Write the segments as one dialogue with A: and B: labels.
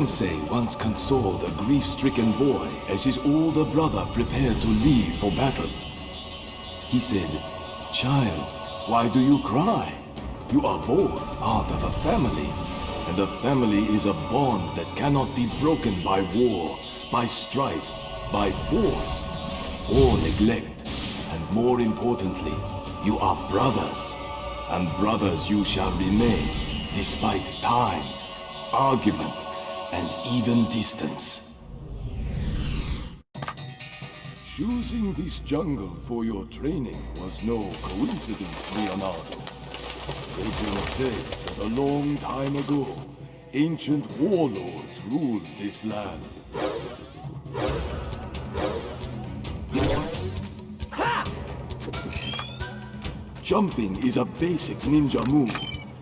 A: sensei once consoled a grief-stricken boy as his older brother prepared to leave for battle. He said, "Child, why do you cry? You are both part of a family, and a family is a bond that cannot be broken by war, by strife, by force, or neglect. And more importantly, you are brothers, and brothers you shall remain, despite time, argument, and even distance." Choosing this jungle for your training was no coincidence, Leonardo. Legend says that a long time ago, ancient warlords ruled this land. Jumping is a basic ninja move,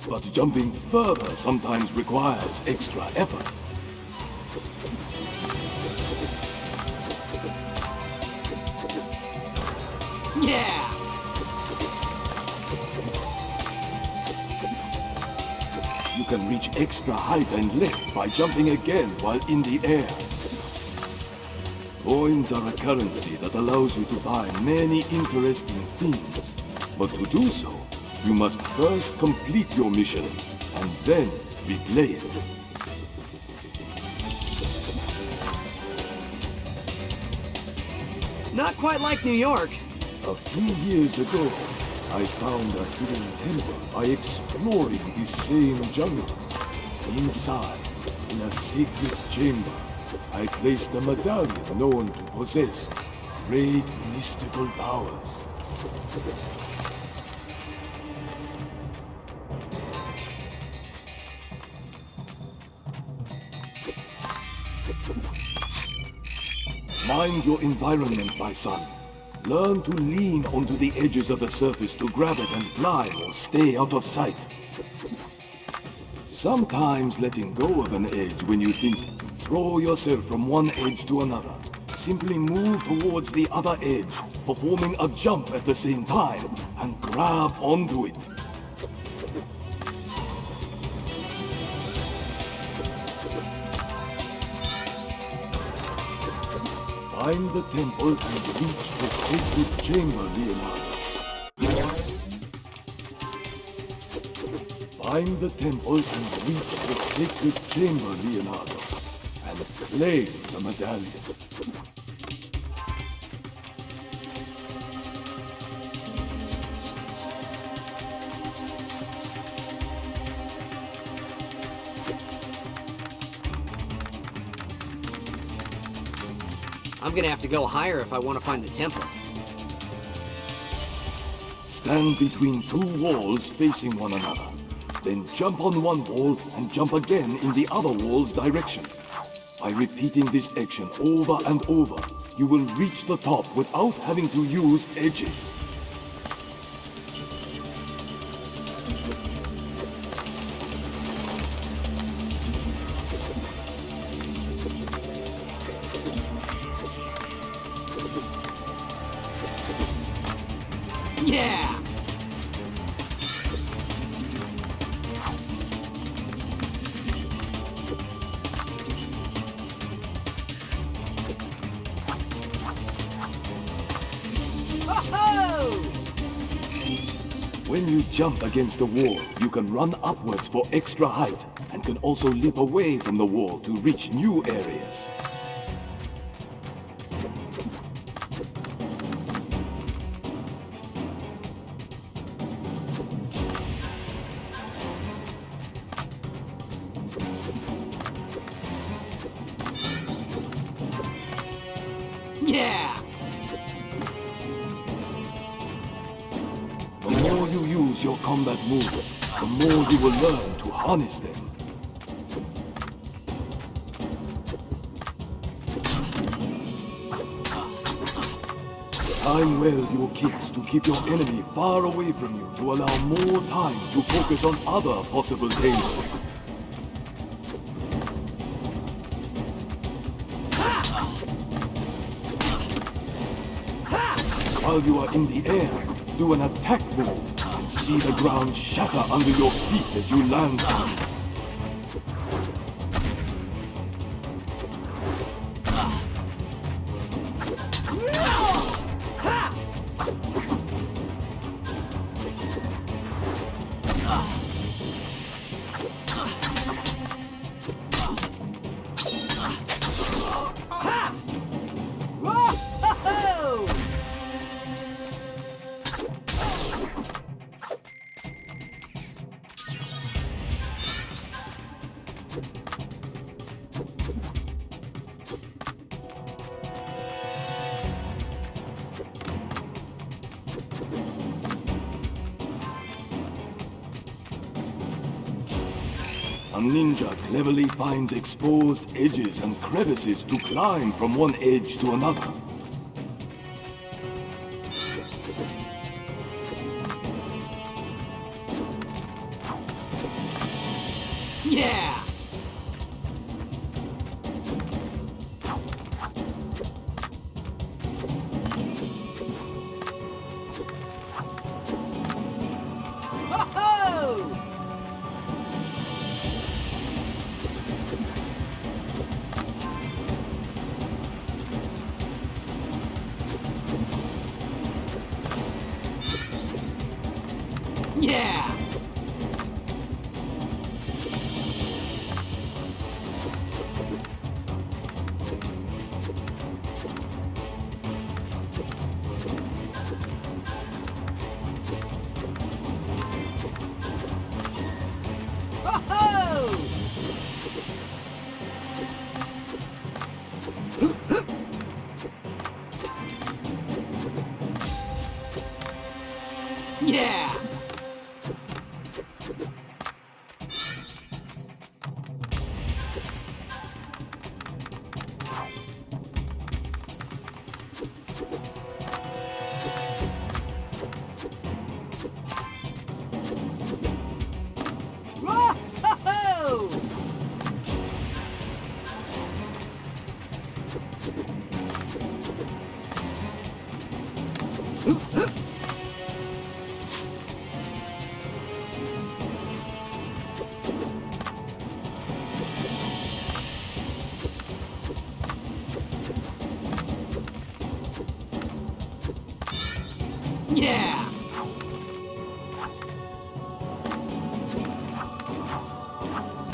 A: but jumping further sometimes requires extra effort.
B: Yeah!
A: You can reach extra height and length by jumping again while in the air. Coins are a currency that allows you to buy many interesting things. But to do so, you must first complete your mission, and then replay it.
B: Not quite like New York.
A: A few years ago, I found a hidden temple by exploring this same jungle. Inside, in a sacred chamber, I placed a medallion known to possess great mystical powers. Mind your environment, my son. Learn to lean onto the edges of the surface to grab it and climb or stay out of sight. Sometimes letting go of an edge when you think to throw yourself from one edge to another. Simply move towards the other edge, performing a jump at the same time, and grab onto it. Find the temple and reach the sacred chamber, Leonardo. Find the temple and reach the sacred chamber, Leonardo, and claim the medallion.
B: I'm gonna have to go higher if I want to find the temple.
A: Stand between two walls facing one another. Then jump on one wall and jump again in the other wall's direction. By repeating this action over and over, you will reach the top without having to use edges.
B: Yeah!
A: When you jump against a wall, you can run upwards for extra height and can also leap away from the wall to reach new areas.
B: Yeah!
A: The more you use your combat moves, the more you will learn to harness them. Time well your kicks to keep your enemy far away from you to allow more time to focus on other possible dangers. While you are in the air, do an attack move and see the ground shatter under your feet as you land on it. A ninja cleverly finds exposed edges and crevices to climb from one edge to another.
B: Yeah! Ho-ho! Yeah! Ho-ho! Yeah! Whoa-ho-ho! Yeah!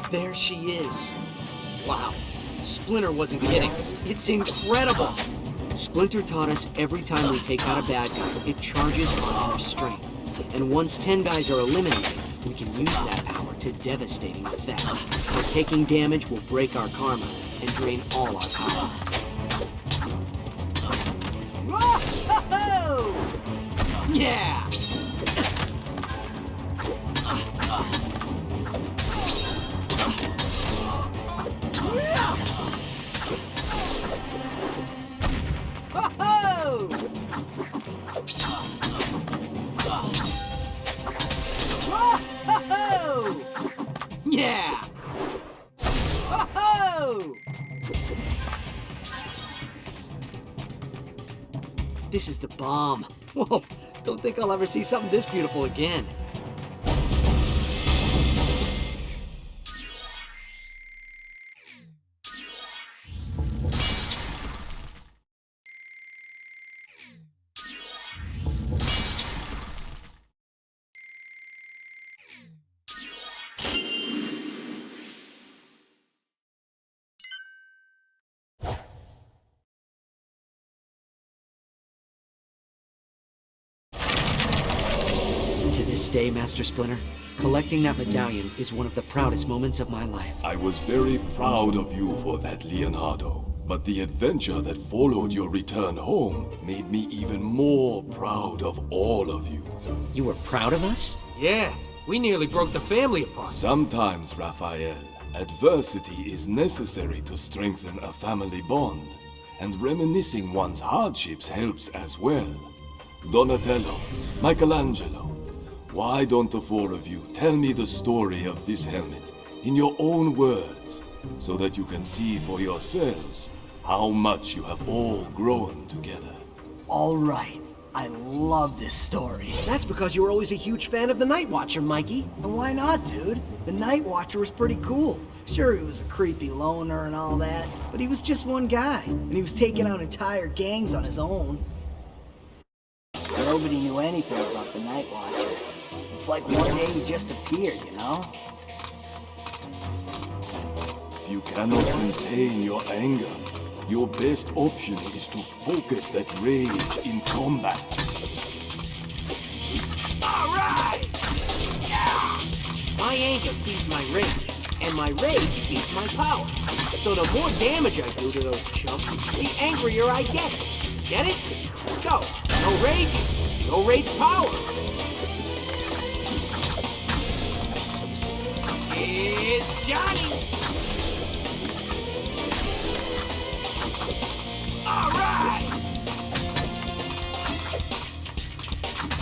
B: There she is. Wow, Splinter wasn't kidding. It's incredible. Splinter taught us every time we take out a bad guy, it charges our inner strength. And once 10 guys are eliminated, we can use that power to devastating effect. Where taking damage will break our karma and drain all our power. Whoa-ho-ho! Yeah! Ho-ho! Whoa-ho-ho! Yeah! Ho-ho! This is the bomb. Whoa, don't think I'll ever see something this beautiful again. To this day, Master Splinter, collecting that medallion is one of the proudest moments of my life.
A: I was very proud of you for that, Leonardo. But the adventure that followed your return home made me even more proud of all of you.
B: You were proud of us?
C: Yeah, we nearly broke the family apart.
A: Sometimes, Raphael, adversity is necessary to strengthen a family bond, and reminiscing one's hardships helps as well. Donatello, Michelangelo, why don't the four of you tell me the story of this helmet in your own words, so that you can see for yourselves how much you have all grown together?
D: All right. I love this story.
B: That's because you were always a huge fan of the Night Watcher, Mikey.
D: And why not, dude? The Night Watcher was pretty cool. Sure, he was a creepy loner and all that, but he was just one guy, and he was taking out entire gangs on his own. Nobody knew anything about the Night Watcher. It's like one day he just appeared, you know?
A: If you cannot contain your anger, your best option is to focus that rage in combat.
B: All right! My anger feeds my rage, and my rage feeds my power. So the more damage I do to those chumps, the angrier I get. Get it? So, no rage power. Here's Johnny. All right!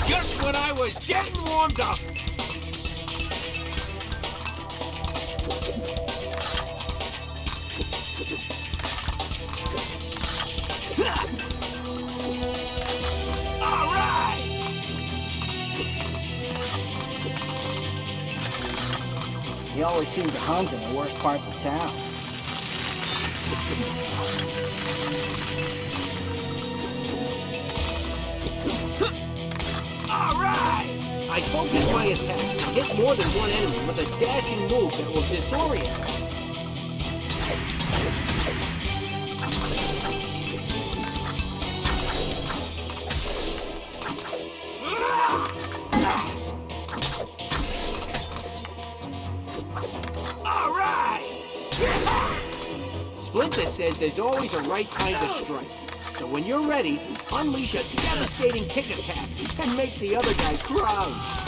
B: Just when I was getting warmed up. All right!
D: He always seemed to hunt in the worst parts of town.
B: All right! I focus my attack to hit more than one enemy with a dashing move that will disorient them. All right! Splinter says there's always a right kind of strike. So when you're ready, unleash a devastating kick attack and make the other guy cry.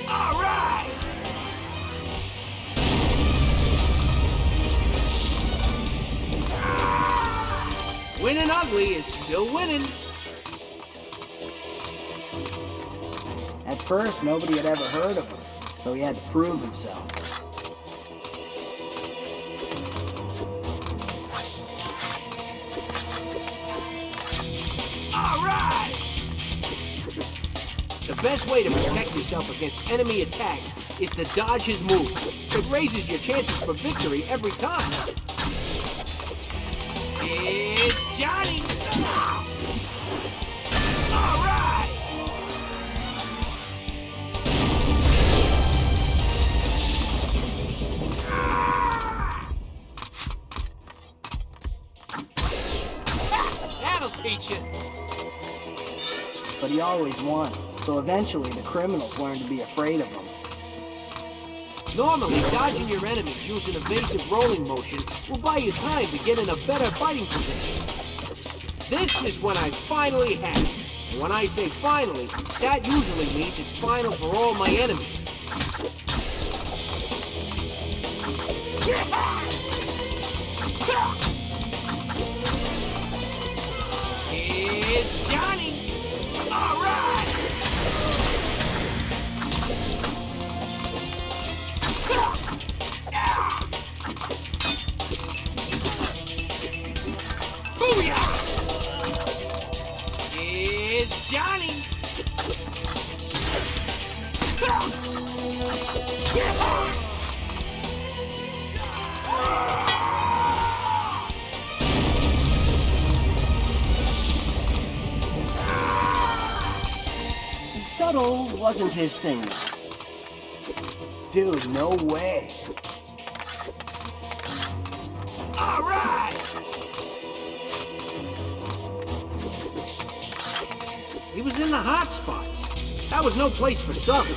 B: All right! Winning ugly is still winning.
D: At first, nobody had ever heard of him, so he had to prove himself.
B: All right! The best way to protect yourself against enemy attacks is to dodge his moves. It raises your chances for victory every time. It's Johnny! All right! That'll teach you.
D: But he always won, so eventually the criminals learned to be afraid of him.
B: Normally, dodging your enemies using evasive rolling motion will buy you time to get in a better fighting position. This is when I finally had it. And when I say finally, that usually means it's final for all my enemies. Here's Johnny! All right! Booyah! Here's Johnny!
D: Subtle wasn't his thing, though. Dude, no way.
B: All right! He was in the hot spots. That was no place for subtle.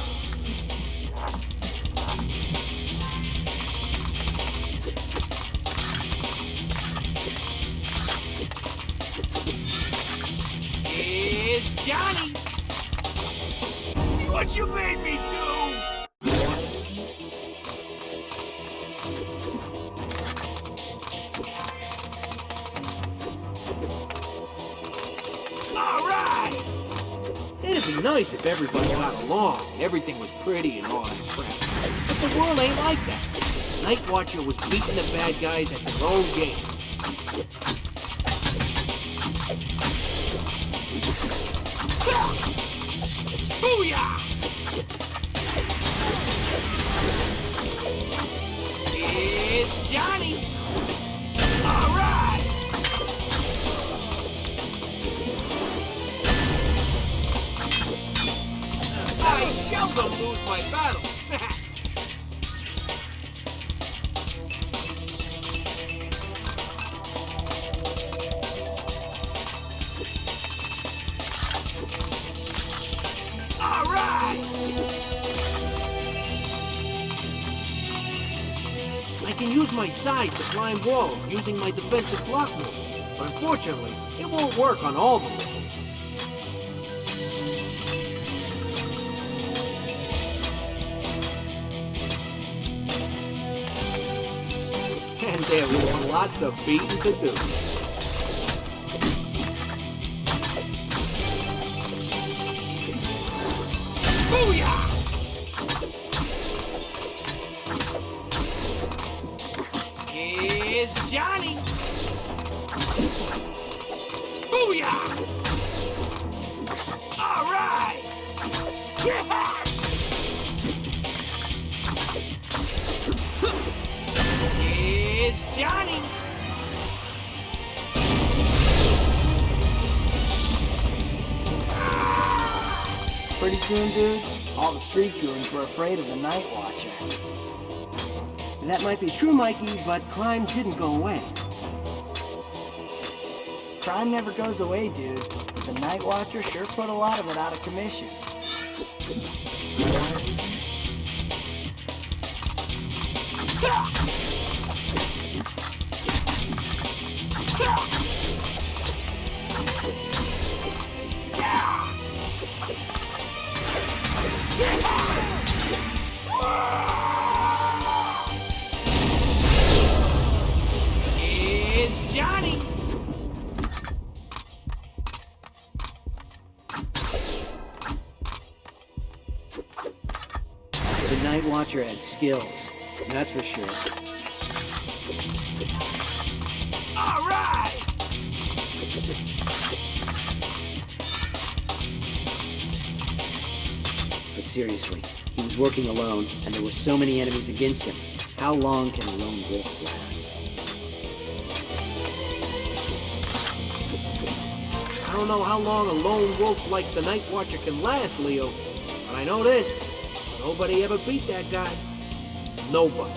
B: Here's Johnny! See what you made me do! All right! It'd be nice if everybody got along and everything was pretty and all that crap. But the world ain't like that.
C: Night Watcher was beating the bad guys at their own game. Booyah! It's Johnny! All right! I seldom lose my battle. All right! I can use my size to climb walls using my defensive block move, but unfortunately, it won't work on all the walls. And there was lots of beating to do. Booyah! Here's Johnny! Booyah! All right! Yeah! Here's Johnny!
D: Pretty soon, dude, all the street goons were afraid of the Night Watcher.
B: That might be true, Mikey, but crime didn't go away.
D: Crime never goes away, dude. The Night Watcher sure put a lot of it out of commission.
C: Here's Johnny!
B: The Night Watcher had skills, that's for sure.
C: All right!
B: But seriously, he was working alone, and there were so many enemies against him. How long can a lone wolf last?
C: I don't know how long a lone wolf like the Night Watcher can last, Leo. But I know this. Nobody ever beat that guy. Nobody.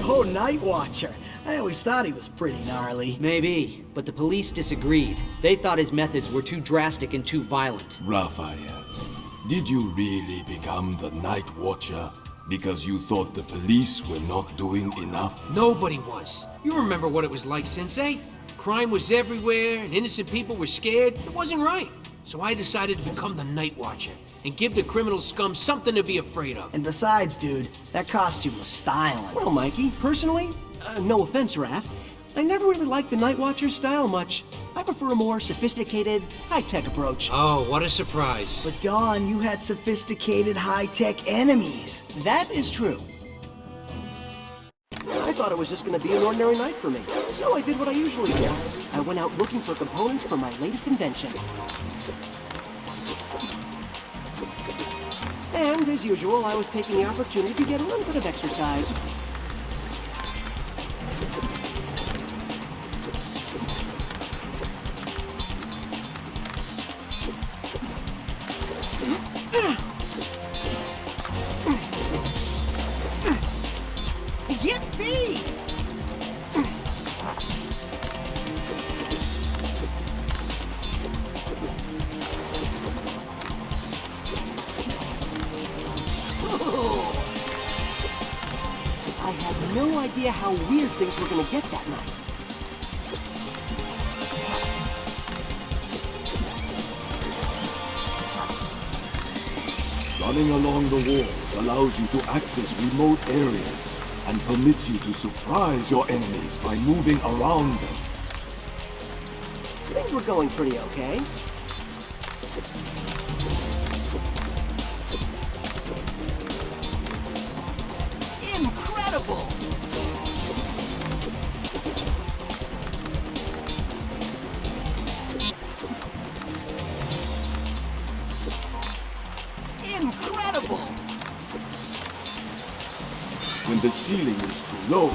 D: Go Night Watcher! I always thought he was pretty gnarly.
B: Maybe, but the police disagreed. They thought his methods were too drastic and too violent.
A: Raphael, did you really become the Night Watcher because you thought the police were not doing enough?
C: Nobody was. You remember what it was like, Sensei? Crime was everywhere, and innocent people were scared. It wasn't right. So I decided to become the Night Watcher and give the criminal scum something to be afraid of.
D: And besides, dude, that costume was styling.
E: Well, Mikey, personally, no offense, Raph, I never really liked the Night Watcher's style much. I prefer a more sophisticated, high-tech approach.
C: Oh, what a surprise.
D: But Dawn, you had sophisticated, high-tech enemies.
E: That is true. I thought it was just going to be an ordinary night for me, so I did what I usually do. I went out looking for components for my latest invention. And, as usual, I was taking the opportunity to get a little bit of exercise.
D: Yippee!
E: I had no idea how weird things were gonna get that night.
A: Running along the walls allows you to access remote areas and permits you to surprise your enemies by moving around them.
E: Things were going pretty okay. Incredible! Incredible!
A: When the ceiling is too low,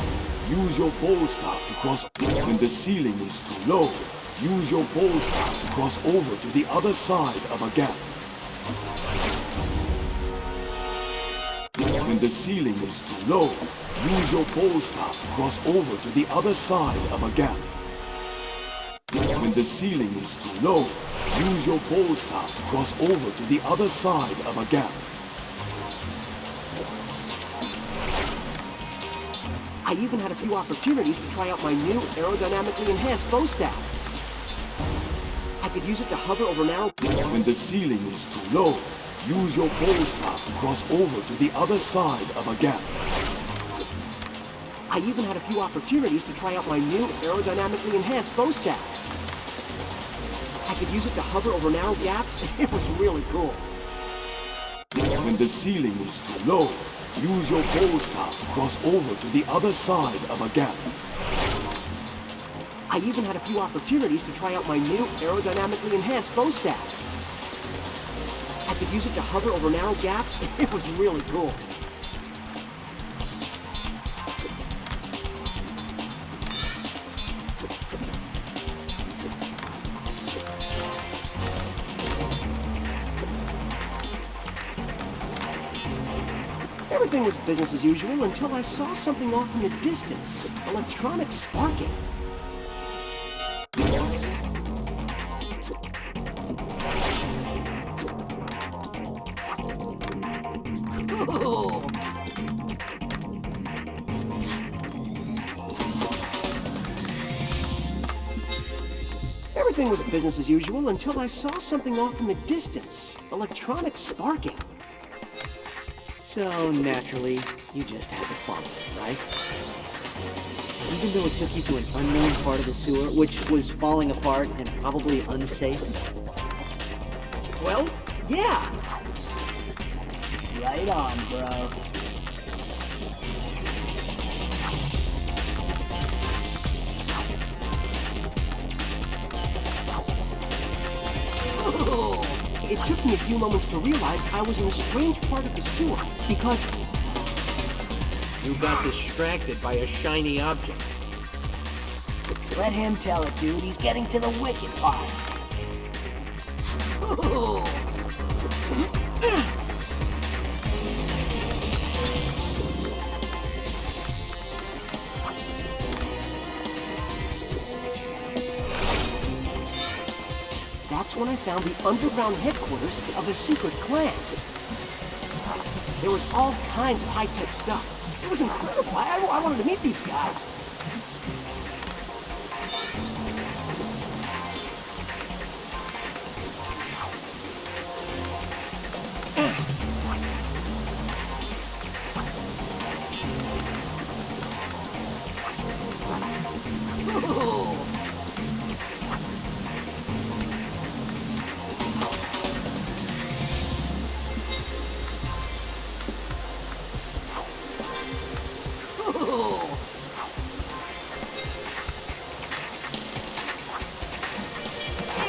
A: use your bowl staff to cross. When the ceiling is too low, use your bowl staff to cross over to the other side of a gap. When the ceiling is too low, use your bowl staff to cross over to the other side of a gap. When the ceiling is too low, use your bowl staff to cross over to the other side of a gap.
E: I even had a few opportunities to try out my new aerodynamically enhanced bow staff. I could use it to hover over narrow...
A: When the ceiling is too low, use your bowl staff to cross over to the other side of a gap.
E: I even had a few opportunities to try out my new aerodynamically enhanced bow staff. I could use it to hover over narrow gaps. It was really cool.
A: When the ceiling is too low, use your bowl staff to cross over to the other side of a gap.
E: I even had a few opportunities to try out my new aerodynamically enhanced bow staff. I could use it to hover over narrow gaps. It was really cool. Everything was business as usual until I saw something off in the distance. Electronic sparking. Cool! Everything was business as usual until I saw something off in the distance. Electronic sparking.
B: So, naturally, you just had to follow it, right? Even though it took you to an unknown part of the sewer, which was falling apart and probably unsafe?
E: Well, yeah.
D: Right on, bro.
E: It took me a few moments to realize I was in a strange part of the sewer, because
C: You got distracted by a shiny object.
D: Let him tell it, dude. He's getting to the wicked part.
E: that's when I found the underground headquarters of the secret clan. There was all kinds of high-tech stuff. It was incredible. I wanted to meet these guys.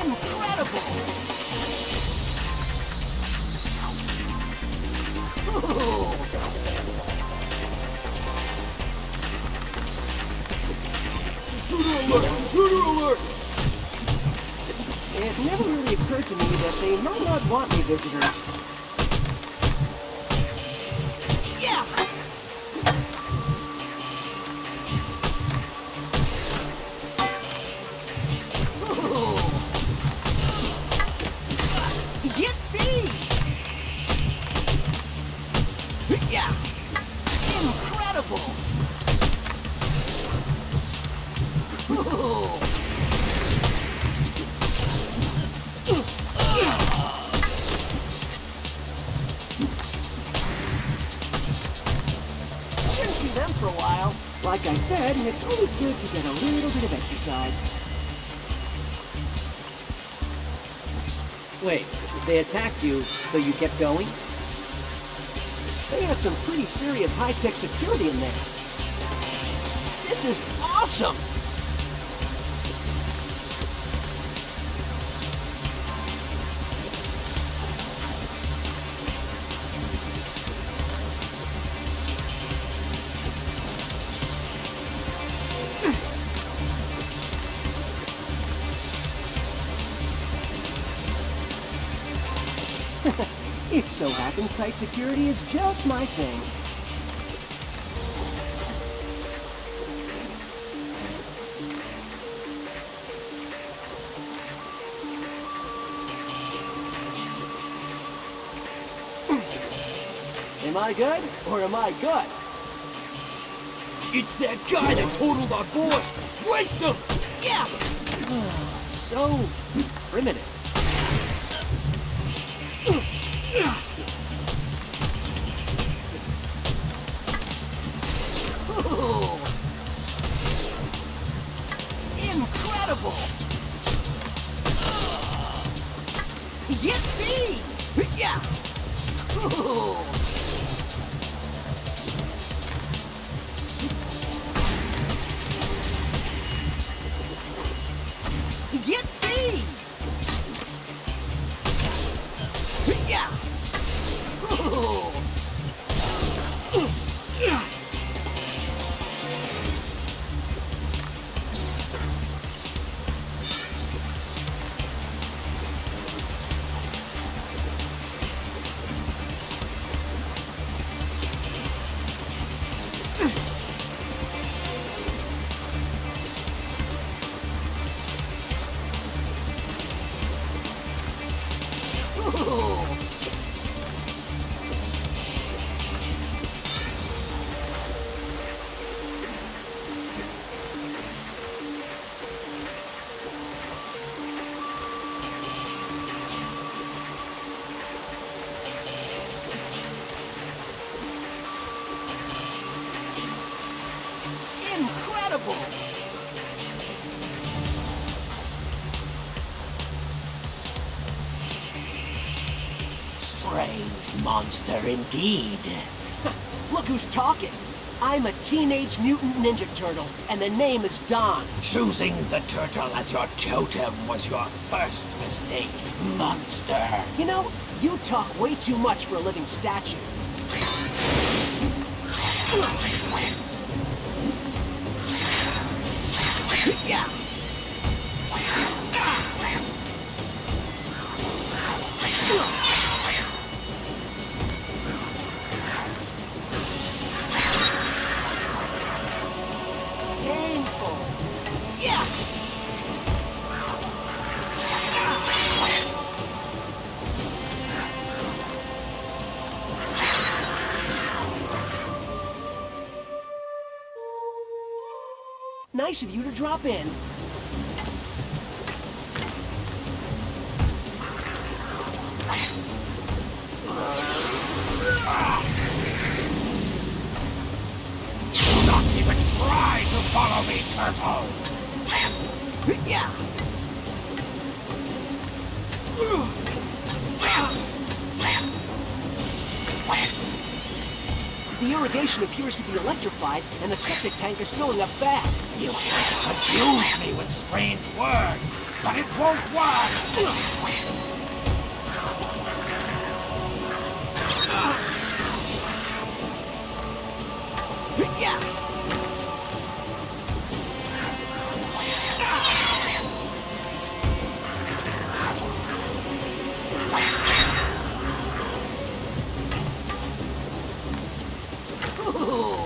E: Incredible! Intruder alert! Intruder alert! It never really occurred to me that they might not want me visitors. Yeah! Yippee! Yeah! Incredible! Didn't see them for a while. Like I said, it's always good to get a little bit of exercise.
B: Wait, they attacked you, so you kept going?
E: They had some pretty serious high-tech security in there. This is awesome! It so happens tight security is just my thing. Am I good, or am I good?
C: It's that guy that totaled our boss! Waste him!
E: Yeah! So primitive. Ooh. Incredible! Yippee! Yeah! Ooh. Yippee! Yeah! Ooh. Ooh. Incredible! Strange monster indeed. Look who's talking. I'm a teenage mutant ninja turtle, and the name is Don.
F: Choosing the turtle as your totem was your first mistake, monster.
E: You know, you talk way too much for a living statue. Yeah. Painful. Yeah. Nice of you to drop in.
F: Do not even try to follow me, turtle.
E: Yeah. The irrigation appears to be electrified, and the septic tank is filling up fast.
F: You confuse me with strange words, but it won't work.
E: Yeah. Ooh.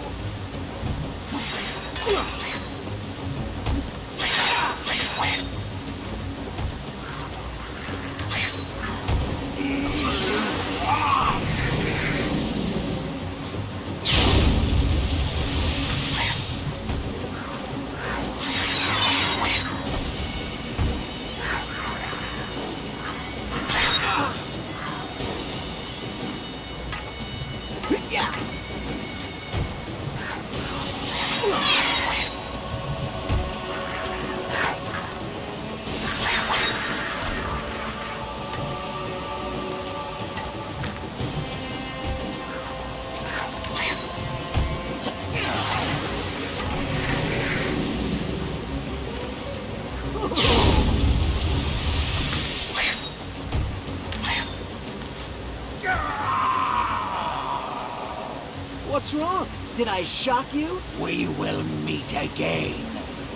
E: What's wrong? Did I shock you?
F: We will meet again,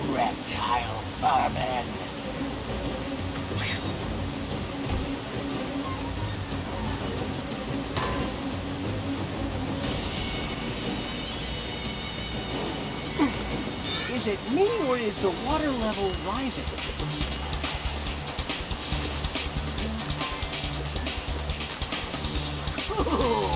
F: reptile vermin.
E: Is it me or is the water level rising? Oh.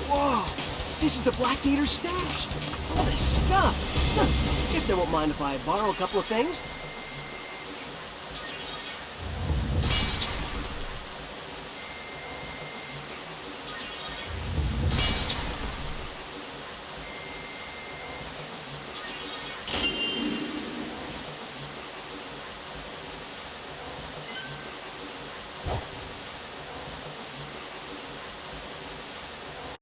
E: Whoa! This is the Black Gator stash! All this stuff! Huh. Guess they won't mind if I borrow a couple of things.